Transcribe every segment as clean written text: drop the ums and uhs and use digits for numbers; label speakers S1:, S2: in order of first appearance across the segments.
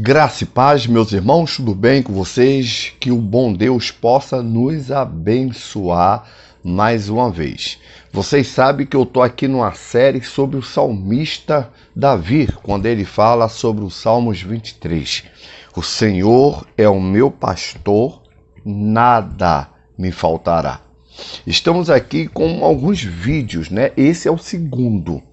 S1: Graça e paz, meus irmãos, tudo bem com vocês? Que o bom Deus possa nos abençoar mais uma vez. Vocês sabem que eu estou aqui numa série sobre o salmista Davi, quando ele fala sobre os Salmos 23. O Senhor é o meu pastor, nada me faltará. Estamos aqui com alguns vídeos, né? Esse é o segundo.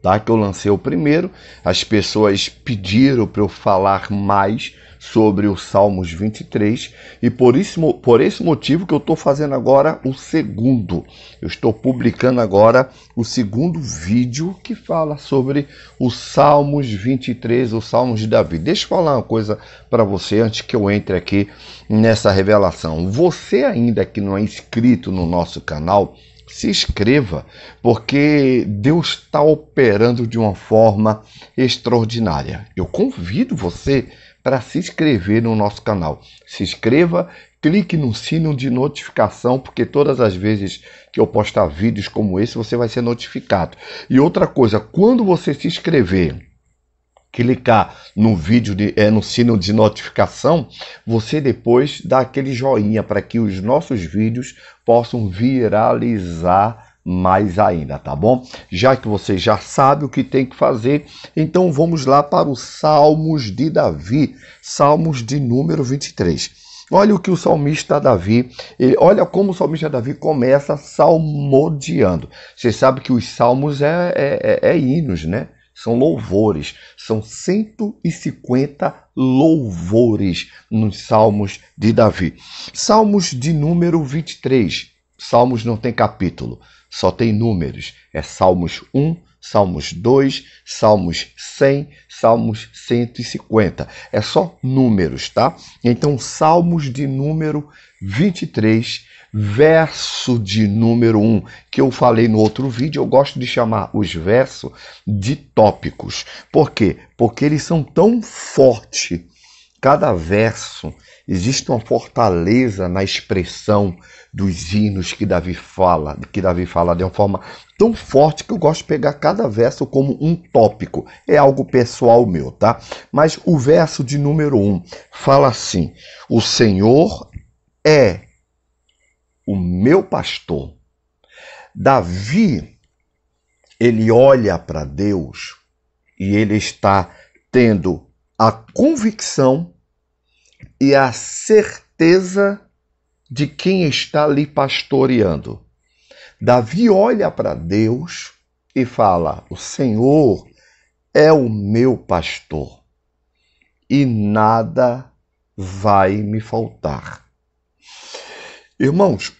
S1: Tá, que eu lancei o primeiro, as pessoas pediram para eu falar mais sobre os Salmos 23 e por esse motivo que eu estou fazendo agora o segundo. Eu estou publicando agora o segundo vídeo que fala sobre os Salmos 23, os Salmos de Davi. Deixa eu falar uma coisa para você antes que eu entre aqui nessa revelação. Você ainda que não é inscrito no nosso canal, se inscreva, porque Deus está operando de uma forma extraordinária. Eu convido você para se inscrever no nosso canal. Se inscreva, clique no sino de notificação, porque todas as vezes que eu postar vídeos como esse, você vai ser notificado. E outra coisa, quando você se inscrever, clicar no vídeo, no sino de notificação, você depois dá aquele joinha para que os nossos vídeos possam viralizar mais ainda, tá bom? Já que você já sabe o que tem que fazer, então vamos lá para os Salmos de Davi, Salmos de número 23. Olha o que o salmista Davi, olha como o salmista Davi começa salmodiando. Você sabe que os salmos é hinos, né? São louvores, são 150 louvores nos Salmos de Davi. Salmos de número 23. Salmos não tem capítulo, só tem números. É Salmos 1, Salmos 2, Salmos 100, Salmos 150. É só números, tá? Então, Salmos de número 23, verso de número 1, que eu falei no outro vídeo, eu gosto de chamar os versos de tópicos. Por quê? Porque eles são tão fortes. Cada verso existe uma fortaleza na expressão dos hinos que Davi fala de uma forma tão forte que eu gosto de pegar cada verso como um tópico. É algo pessoal meu, tá? Mas o verso de número 1 fala assim: o Senhor é o meu pastor. Davi, ele olha para Deus e ele está tendo a convicção e a certeza de quem está lhe pastoreando. Davi olha para Deus e fala: o Senhor é o meu pastor e nada vai me faltar. Irmãos,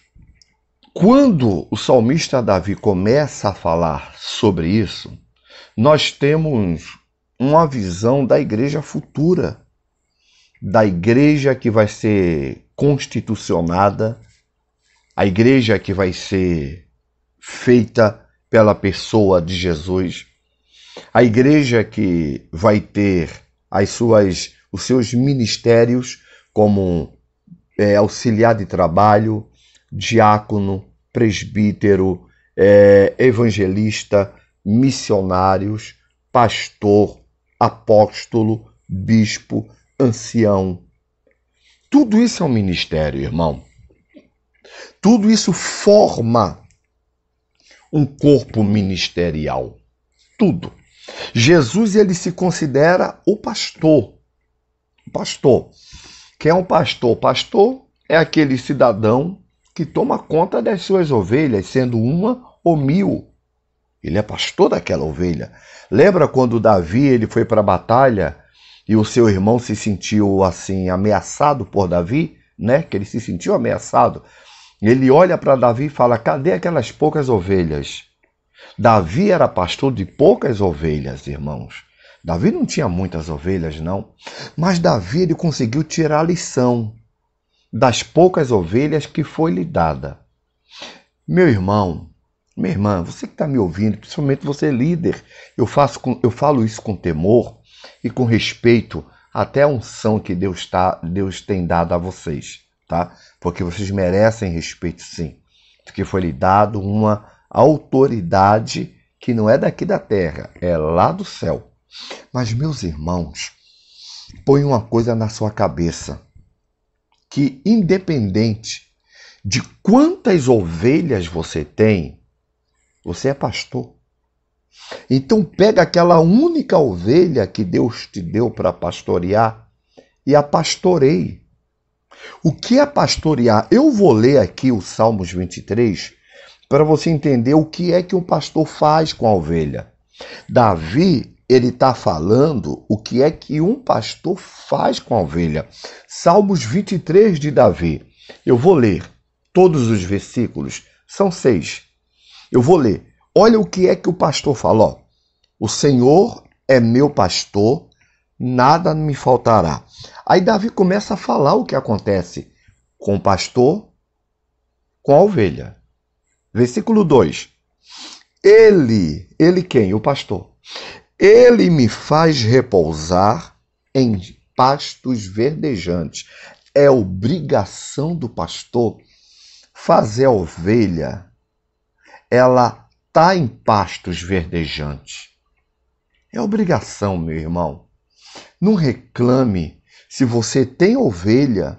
S1: quando o salmista Davi começa a falar sobre isso, nós temos uma visão da igreja futura, da igreja que vai ser constitucionada, a igreja que vai ser feita pela pessoa de Jesus, a igreja que vai ter os seus ministérios como auxiliar de trabalho, diácono, presbítero, evangelista, missionários, pastor, apóstolo, bispo, ancião. Tudo isso é um ministério, irmão. Tudo isso forma um corpo ministerial. Tudo. Jesus, ele se considera o pastor. O pastor. Quem é um pastor? Pastor é aquele cidadão que toma conta das suas ovelhas, sendo uma ou 1000. Ele é pastor daquela ovelha. Lembra quando Davi ele foi para a batalha e o seu irmão se sentiu assim ameaçado por Davi, né? Que ele se sentiu ameaçado. Ele olha para Davi e fala: cadê aquelas poucas ovelhas? Davi era pastor de poucas ovelhas, irmãos. Davi não tinha muitas ovelhas, não. Mas Davi ele conseguiu tirar a lição das poucas ovelhas que foi lhe dada. Meu irmão, minha irmã, você que está me ouvindo, principalmente você líder, eu falo isso com temor e com respeito até a unção que Deus tem dado a vocês, tá? Porque vocês merecem respeito, sim. Porque foi lhe dado uma autoridade que não é daqui da terra, é lá do céu. Mas, meus irmãos, põe uma coisa na sua cabeça, que independente de quantas ovelhas você tem, você é pastor. Então pega aquela única ovelha que Deus te deu para pastorear e a pastoreie. O que é pastorear? Eu vou ler aqui o Salmos 23 para você entender o que é que um pastor faz com a ovelha. Davi, ele está falando o que é que um pastor faz com a ovelha. Salmos 23 de Davi. Eu vou ler todos os versículos, são 6. Eu vou ler. Olha o que é que o pastor fala. Ó. O Senhor é meu pastor, nada me faltará. Aí Davi começa a falar o que acontece com o pastor, com a ovelha. Versículo 2. Ele quem? O pastor. Ele me faz repousar em pastos verdejantes. É obrigação do pastor fazer a ovelha, ela tá em pastos verdejantes. É obrigação, meu irmão. Não reclame se você tem ovelha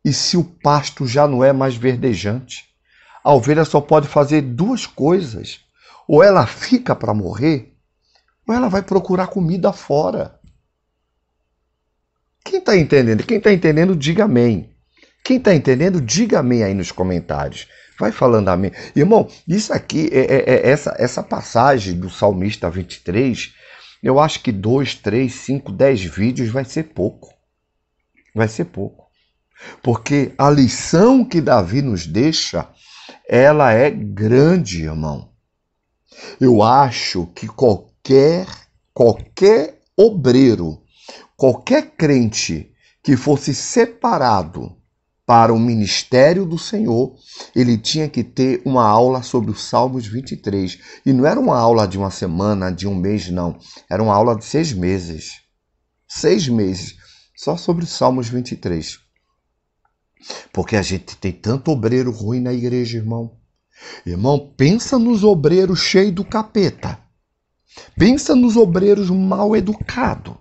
S1: e se o pasto já não é mais verdejante. A ovelha só pode fazer duas coisas. Ou ela fica para morrer, ou ela vai procurar comida fora. Quem está entendendo? Quem está entendendo, diga amém. Quem está entendendo, diga amém aí nos comentários. Vai falando amém. Irmão, isso aqui, essa passagem do Salmista 23, eu acho que 2, 3, 5, 10 vídeos vai ser pouco. Vai ser pouco. Porque a lição que Davi nos deixa, ela é grande, irmão. Eu acho que qualquer obreiro, qualquer crente que fosse separado para o ministério do Senhor, ele tinha que ter uma aula sobre os Salmos 23. E não era uma aula de uma semana, de um mês, não. Era uma aula de 6 meses. 6 meses, só sobre os Salmos 23. Porque a gente tem tanto obreiro ruim na igreja, irmão. Irmão, pensa nos obreiros cheios do capeta. Pensa nos obreiros mal educados.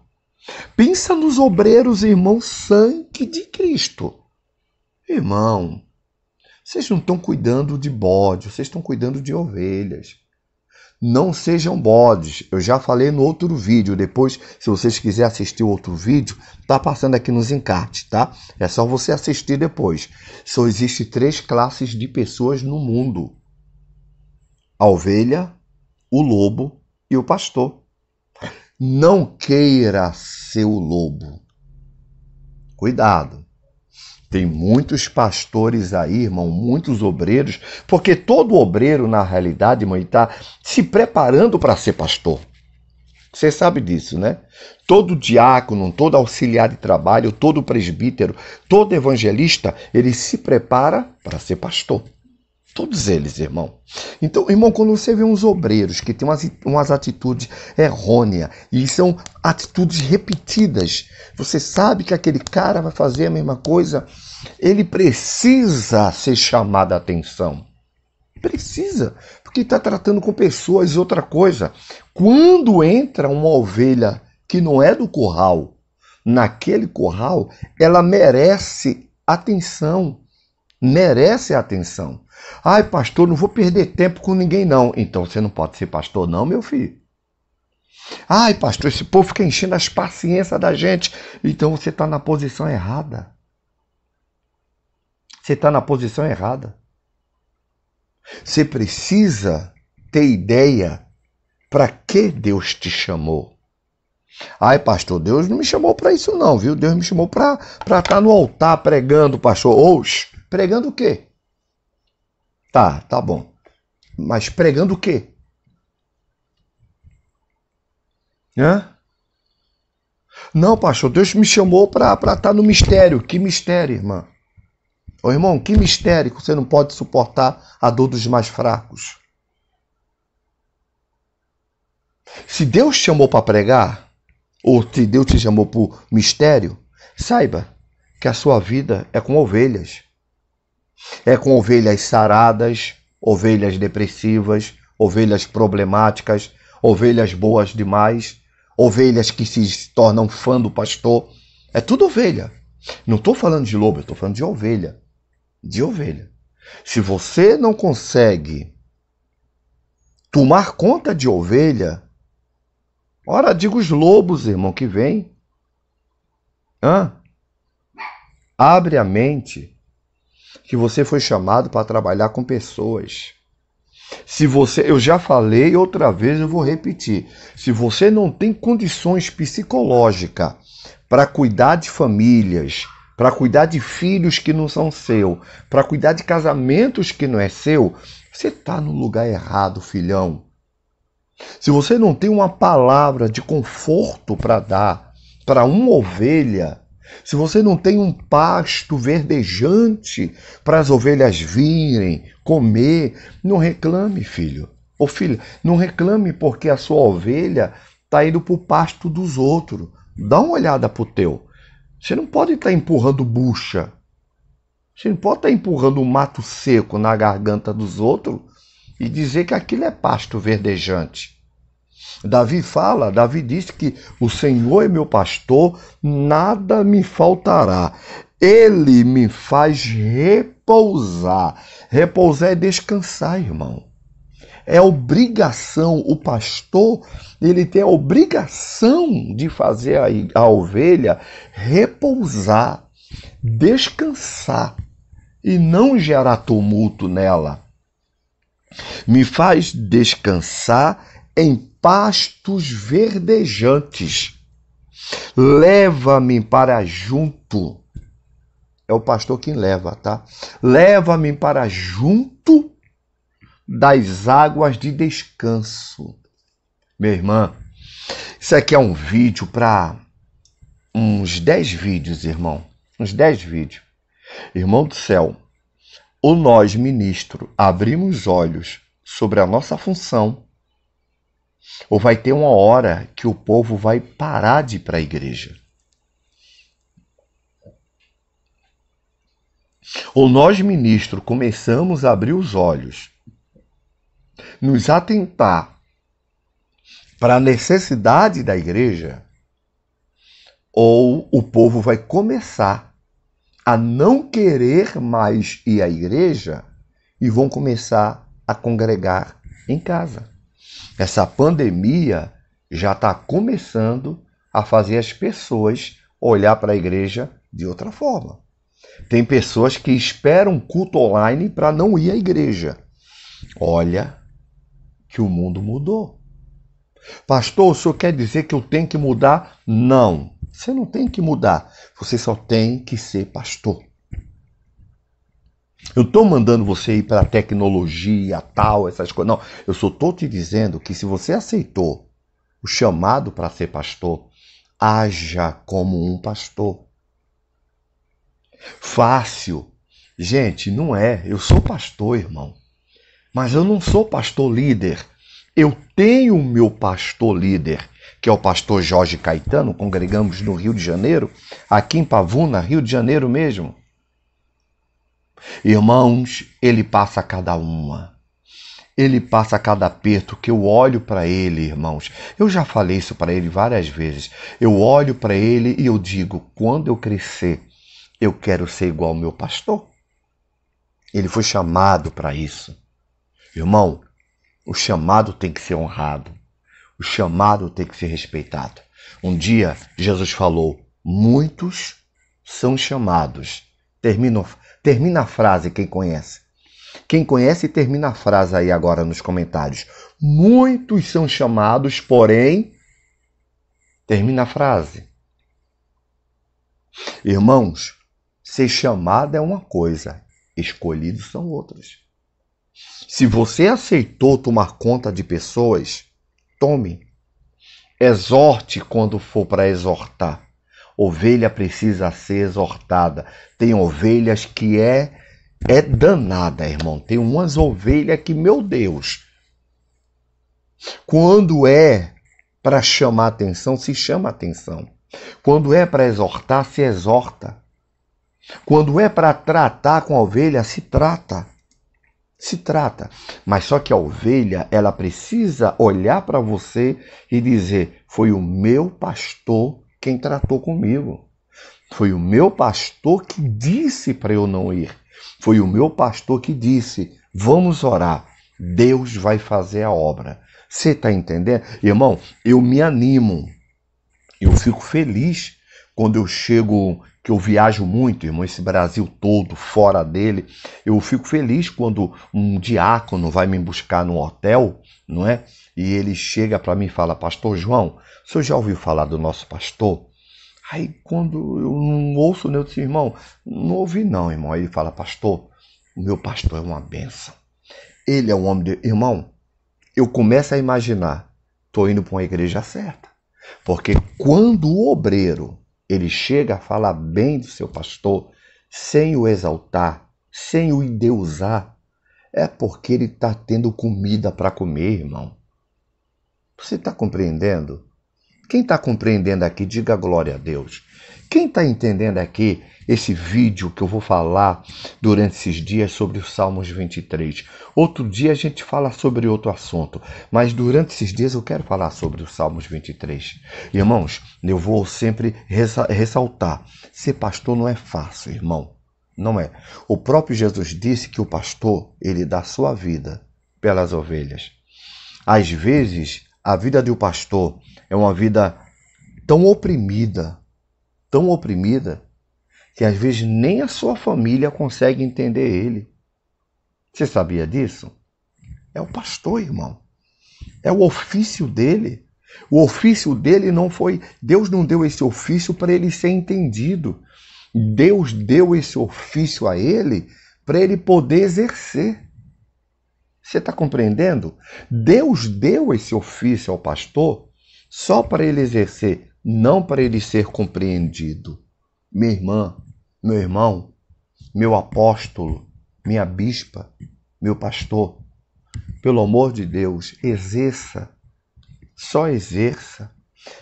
S1: Pensa nos obreiros, irmão, sangue de Cristo. Irmão, vocês não estão cuidando de bode, vocês estão cuidando de ovelhas. Não sejam bodes. Eu já falei no outro vídeo. Depois, se vocês quiserem assistir o outro vídeo, tá passando aqui nos encartes, tá? É só você assistir depois. Só existem 3 classes de pessoas no mundo: a ovelha, o lobo e o pastor. Não queira ser o lobo. Cuidado. Tem muitos pastores aí, irmão, muitos obreiros, porque todo obreiro, na realidade, irmão, está se preparando para ser pastor. Você sabe disso, né? Todo diácono, todo auxiliar de trabalho, todo presbítero, todo evangelista, ele se prepara para ser pastor. Todos eles, irmão. Então, irmão, quando você vê uns obreiros que têm umas atitudes errôneas e são atitudes repetidas, você sabe que aquele cara vai fazer a mesma coisa, ele precisa ser chamado a atenção. Precisa, porque está tratando com pessoas. Outra coisa, quando entra uma ovelha que não é do curral, naquele curral, ela merece atenção. Merece atenção. Ai, pastor, não vou perder tempo com ninguém, não. Então você não pode ser pastor, não, meu filho. Ai, pastor, esse povo fica enchendo as paciências da gente. Então você está na posição errada. Você está na posição errada. Você precisa ter ideia para que Deus te chamou. Ai, pastor, Deus não me chamou para isso não, viu? Deus me chamou para estar no altar pregando, pastor. Oxe, pregando o quê? Tá bom. Mas pregando o quê? Hã? Não, pastor, Deus me chamou para estar no mistério. Que mistério, irmã? Ô, irmão, que mistério que você não pode suportar a dor dos mais fracos? Se Deus te chamou para pregar, ou se Deus te chamou para o mistério, saiba que a sua vida é com ovelhas. É com ovelhas saradas, ovelhas depressivas, ovelhas problemáticas, ovelhas boas demais, ovelhas que se tornam fã do pastor. É tudo ovelha. Não estou falando de lobo, eu estou falando de ovelha. De ovelha. Se você não consegue tomar conta de ovelha, ora, diga os lobos, irmão, que vem. Abre a mente que você foi chamado para trabalhar com pessoas. Se você, eu já falei outra vez, eu vou repetir. Se você não tem condições psicológicas para cuidar de famílias, para cuidar de filhos que não são seu, para cuidar de casamentos que não é seu, você está no lugar errado, filhão. Se você não tem uma palavra de conforto para dar para uma ovelha, se você não tem um pasto verdejante para as ovelhas virem comer, não reclame, filho. Ou filha, não reclame porque a sua ovelha está indo para o pasto dos outros. Dá uma olhada para o teu. Você não pode estar empurrando bucha. Você não pode estar empurrando um mato seco na garganta dos outros e dizer que aquilo é pasto verdejante. Davi diz que o Senhor é meu pastor, nada me faltará. Ele me faz repousar. Repousar é descansar, irmão. É obrigação, o pastor, ele tem a obrigação de fazer a ovelha repousar, descansar e não gerar tumulto nela. Me faz descansar em pastos verdejantes. Leva-me para junto. É o pastor quem leva, tá? Leva-me para junto das águas de descanso. Minha irmã, isso aqui é um vídeo para uns 10 vídeos, irmão. Uns 10 vídeos. Irmão do céu, ou nós, ministro, abrimos os olhos sobre a nossa função, ou vai ter uma hora que o povo vai parar de ir para a igreja. Ou nós, ministro, começamos a abrir os olhos, nos atentar para a necessidade da igreja, ou o povo vai começar a não querer mais ir à igreja e vão começar a congregar em casa. Essa pandemia já está começando a fazer as pessoas olhar para a igreja de outra forma. Tem pessoas que esperam culto online para não ir à igreja. Olha que o mundo mudou. Pastor, o senhor quer dizer que eu tenho que mudar? Não, você não tem que mudar. Você só tem que ser pastor. Eu estou mandando você ir para a tecnologia, tal, essas coisas. Não, eu só estou te dizendo que se você aceitou o chamado para ser pastor, haja como um pastor. Fácil. Gente, não é. Eu sou pastor, irmão. Mas eu não sou pastor líder. Eu tenho o meu pastor líder, que é o pastor Jorge Caetano. Congregamos no Rio de Janeiro, aqui em Pavuna, Rio de Janeiro mesmo. Irmãos, ele passa cada uma. Ele passa cada aperto que eu olho para ele, irmãos. Eu já falei isso para ele várias vezes. Eu olho para ele e eu digo, quando eu crescer, eu quero ser igual ao meu pastor. Ele foi chamado para isso. Irmão, o chamado tem que ser honrado. O chamado tem que ser respeitado. Um dia, Jesus falou, muitos são chamados. Termina a frase, quem conhece. Quem conhece, termina a frase aí agora nos comentários. Muitos são chamados, porém... Termina a frase. Irmãos, ser chamado é uma coisa, escolhidos são outras. Se você aceitou tomar conta de pessoas, tome. Exorte quando for para exortar. Ovelha precisa ser exortada. Tem ovelhas que é danada, irmão. Tem umas ovelhas que, meu Deus, quando é para chamar atenção, se chama atenção. Quando é para exortar, se exorta. Quando é para tratar com a ovelha, se trata. Se trata. Mas só que a ovelha, ela precisa olhar para você e dizer: foi o meu pastor quem tratou comigo. Foi o meu pastor que disse para eu não ir. Foi o meu pastor que disse: vamos orar. Deus vai fazer a obra. Você está entendendo? Irmão, eu me animo. Eu fico feliz quando eu chego, que eu viajo muito, irmão, esse Brasil todo, fora dele. Eu fico feliz quando um diácono vai me buscar no hotel, não é? E ele chega para mim e fala: Pastor João, o senhor já ouviu falar do nosso pastor? Aí quando eu não ouço, eu disse: irmão, não ouvi não, irmão. Aí ele fala: Pastor, o meu pastor é uma bênção. Ele é um homem de... Irmão, eu começo a imaginar, estou indo para uma igreja certa. Porque quando o obreiro ele chega a falar bem do seu pastor, sem o exaltar, sem o endeusar, é porque ele está tendo comida para comer, irmão. Você está compreendendo? Quem está compreendendo aqui, diga glória a Deus. Quem está entendendo aqui esse vídeo que eu vou falar durante esses dias sobre os Salmos 23? Outro dia a gente fala sobre outro assunto, mas durante esses dias eu quero falar sobre os Salmos 23. Irmãos, eu vou sempre ressaltar, ser pastor não é fácil, irmão. Não é. O próprio Jesus disse que o pastor, ele dá sua vida pelas ovelhas. Às vezes, a vida do pastor é uma vida tão oprimida, que às vezes nem a sua família consegue entender ele. Você sabia disso? É o pastor, irmão. É o ofício dele. O ofício dele não foi... Deus não deu esse ofício para ele ser entendido. Deus deu esse ofício a ele para ele poder exercer. Você está compreendendo? Deus deu esse ofício ao pastor só para ele exercer, não para ele ser compreendido. Minha irmã, meu irmão, meu apóstolo, minha bispa, meu pastor, pelo amor de Deus, exerça, só exerça.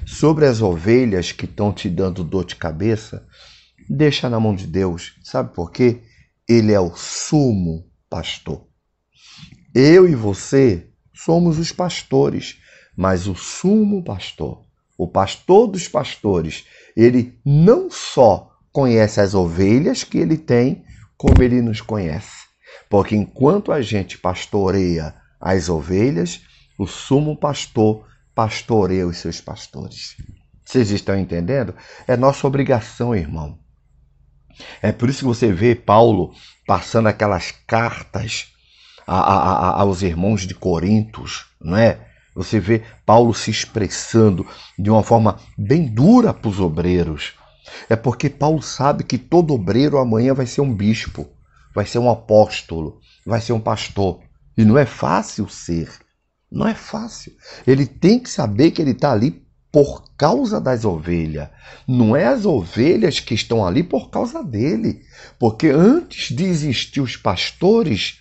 S1: Sobre as ovelhas que estão te dando dor de cabeça, deixa na mão de Deus. Sabe por quê? Ele é o sumo pastor. Eu e você somos os pastores, mas o sumo pastor, o pastor dos pastores, ele não só conhece as ovelhas que ele tem, como ele nos conhece. Porque enquanto a gente pastoreia as ovelhas, o sumo pastor pastoreia os seus pastores. Vocês estão entendendo? É nossa obrigação, irmão. É por isso que você vê Paulo passando aquelas cartas aos irmãos de Corintos, não é? Você vê Paulo se expressando de uma forma bem dura para os obreiros. É porque Paulo sabe que todo obreiro amanhã vai ser um bispo, vai ser um apóstolo, vai ser um pastor. E não é fácil ser. Não é fácil. Ele tem que saber que ele está ali por causa das ovelhas. Não é as ovelhas que estão ali por causa dele. Porque antes de existir os pastores,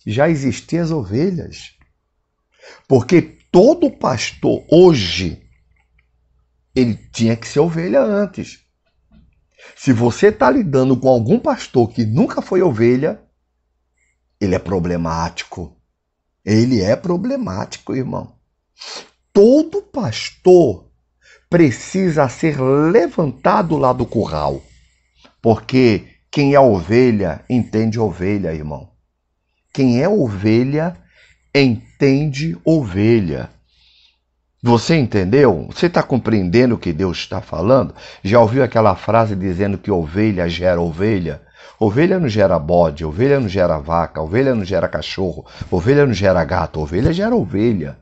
S1: já existiam as ovelhas. Porque todo pastor hoje, ele tinha que ser ovelha antes. Se você está lidando com algum pastor que nunca foi ovelha, ele é problemático. Ele é problemático, irmão. Todo pastor precisa ser levantado lá do curral. Porque quem é ovelha, entende ovelha, irmão. Quem é ovelha, entende ovelha. Você entendeu? Você está compreendendo o que Deus está falando? Já ouviu aquela frase dizendo que ovelha gera ovelha? Ovelha não gera bode, ovelha não gera vaca, ovelha não gera cachorro, ovelha não gera gato, ovelha gera ovelha.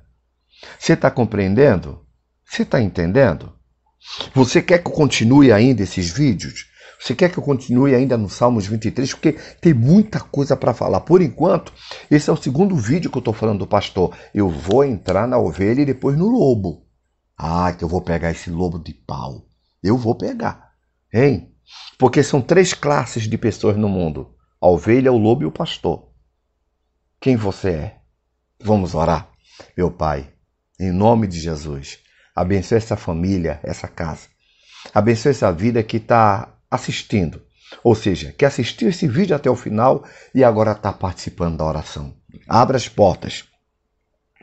S1: Você está compreendendo? Você está entendendo? Você quer que eu continue ainda esses vídeos? Você quer que eu continue ainda no Salmos 23? Porque tem muita coisa para falar. Por enquanto, esse é o segundo vídeo que eu estou falando do pastor. Eu vou entrar na ovelha e depois no lobo. Ah, que eu vou pegar esse lobo de pau. Eu vou pegar. Hein? Porque são 3 classes de pessoas no mundo. A ovelha, o lobo e o pastor. Quem você é? Vamos orar? Meu Pai, em nome de Jesus, abençoe essa família, essa casa. Abençoe essa vida que está assistindo. Ou seja, que assistiu esse vídeo até o final e agora está participando da oração. Abra as portas.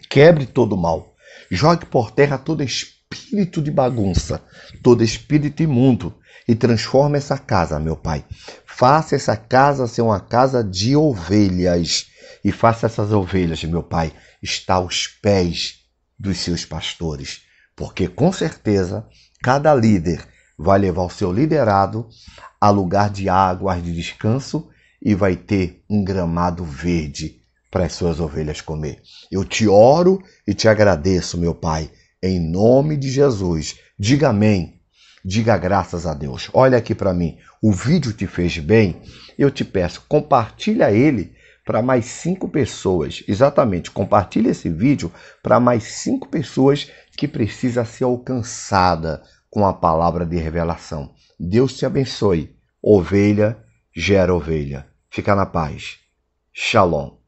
S1: Quebre todo o mal. Jogue por terra todo espírito de bagunça, todo espírito imundo e transforme essa casa, meu Pai. Faça essa casa ser uma casa de ovelhas e faça essas ovelhas, meu Pai, estar aos pés dos seus pastores. Porque com certeza cada líder vai levar o seu liderado a lugar de águas de descanso e vai ter um gramado verde para as suas ovelhas comer. Eu te oro e te agradeço, meu Pai, em nome de Jesus. Diga amém. Diga graças a Deus. Olha aqui para mim. O vídeo te fez bem? Eu te peço, compartilha ele para mais 5 pessoas. Exatamente, compartilha esse vídeo para mais 5 pessoas que precisam ser alcançada com a palavra de revelação. Deus te abençoe. Ovelha gera ovelha. Fica na paz. Shalom.